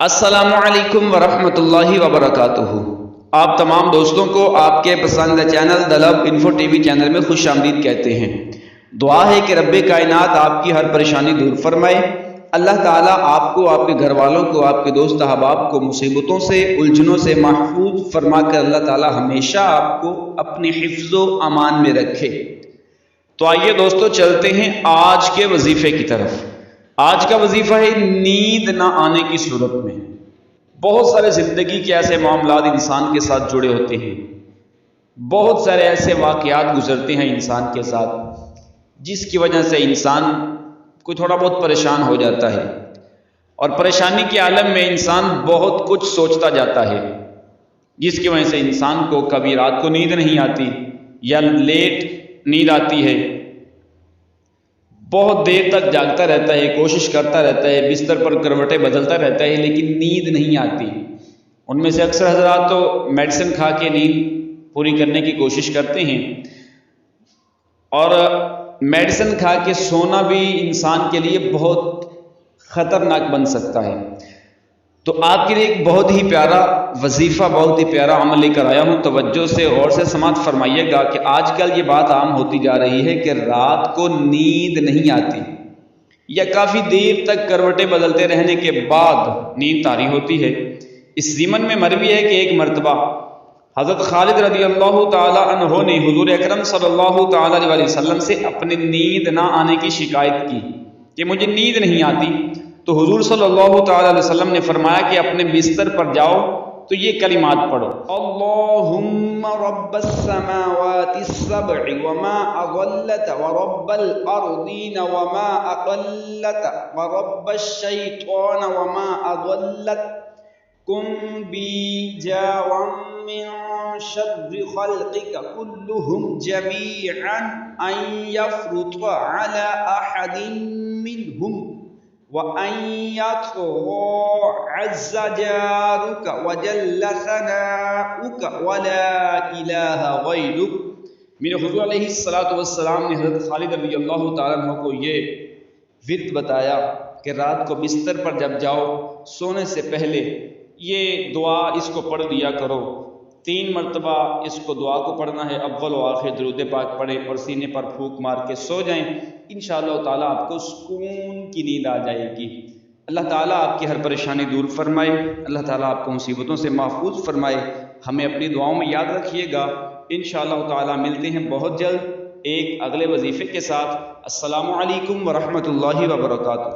السلام علیکم ورحمۃ اللہ وبرکاتہ۔ آپ تمام دوستوں کو آپ کے پسندیدہ چینل دی لو انفو ٹی وی چینل میں خوش آمدید کہتے ہیں۔ دعا ہے کہ رب کائنات آپ کی ہر پریشانی دور فرمائے۔ اللہ تعالیٰ آپ کو، آپ کے گھر والوں کو، آپ کے دوست احباب کو مصیبتوں سے، الجھنوں سے محفوظ فرما کر اللہ تعالیٰ ہمیشہ آپ کو اپنے حفظ و امان میں رکھے۔ تو آئیے دوستو چلتے ہیں آج کے وظیفے کی طرف۔ آج کا وظیفہ ہے نیند نہ آنے کی صورت میں۔ بہت سارے زندگی کے ایسے معاملات انسان کے ساتھ جڑے ہوتے ہیں، بہت سارے ایسے واقعات گزرتے ہیں انسان کے ساتھ جس کی وجہ سے انسان کوئی تھوڑا بہت پریشان ہو جاتا ہے، اور پریشانی کے عالم میں انسان بہت کچھ سوچتا جاتا ہے، جس کی وجہ سے انسان کو کبھی رات کو نیند نہیں آتی یا لیٹ نیند آتی ہے، بہت دیر تک جاگتا رہتا ہے، کوشش کرتا رہتا ہے، بستر پر کروٹیں بدلتا رہتا ہے، لیکن نیند نہیں آتی۔ ان میں سے اکثر حضرات تو میڈیسن کھا کے نیند پوری کرنے کی کوشش کرتے ہیں، اور میڈیسن کھا کے سونا بھی انسان کے لیے بہت خطرناک بن سکتا ہے۔ تو آپ کے لیے ایک بہت ہی پیارا وظیفہ، بہت ہی پیارا عمل لے کر آیا ہوں۔ توجہ سے غور سے سماعت فرمائیے گا کہ آج کل یہ بات عام ہوتی جا رہی ہے کہ رات کو نیند نہیں آتی، یا کافی دیر تک کروٹیں بدلتے رہنے کے بعد نیند طاری ہوتی ہے۔ اس ضمن میں مروی ہے کہ ایک مرتبہ حضرت خالد رضی اللہ تعالی عنہ نے حضور اکرم صلی اللہ تعالی علیہ وسلم سے اپنے نیند نہ آنے کی شکایت کی کہ مجھے نیند نہیں آتی، تو حضور صلی اللہ تعالی علیہ وسلم نے فرمایا کہ اپنے بستر پر جاؤ تو یہ کلمات پڑھو: اللہم رب السماوات السبع وما اضلت ورب الارضین وما اقلت ورب الشیطان وما اضلت کن بی جاوا من شر خلقک كلهم جميعا ان يفرط على احد منهم وَأَن يَطْغَى عَزَّ جَارُكَ وَجَلَّ ثَنَاؤُكَ وَلَا إِلَٰهَ غَيْرُكَ۔ میرے حضور علیہ السلام نے حضرت خالد رضی اللہ تعالیٰ عنہ کو یہ ورد بتایا کہ رات کو بستر پر جب جاؤ، سونے سے پہلے یہ دعا اس کو پڑھ لیا کرو۔ 3 مرتبہ اس کو دعا کو پڑھنا ہے، اول و آخر درود پاک پڑھیں اور سینے پر پھونک مار کے سو جائیں۔ انشاءاللہ تعالیٰ آپ کو سکون کی نیند آ جائے گی۔ اللہ تعالیٰ آپ کی ہر پریشانی دور فرمائے، اللہ تعالیٰ آپ کو مصیبتوں سے محفوظ فرمائے۔ ہمیں اپنی دعاؤں میں یاد رکھیے گا۔ انشاءاللہ تعالیٰ ملتے ہیں بہت جلد ایک اگلے وظیفے کے ساتھ۔ السلام علیکم ورحمۃ اللہ وبرکاتہ۔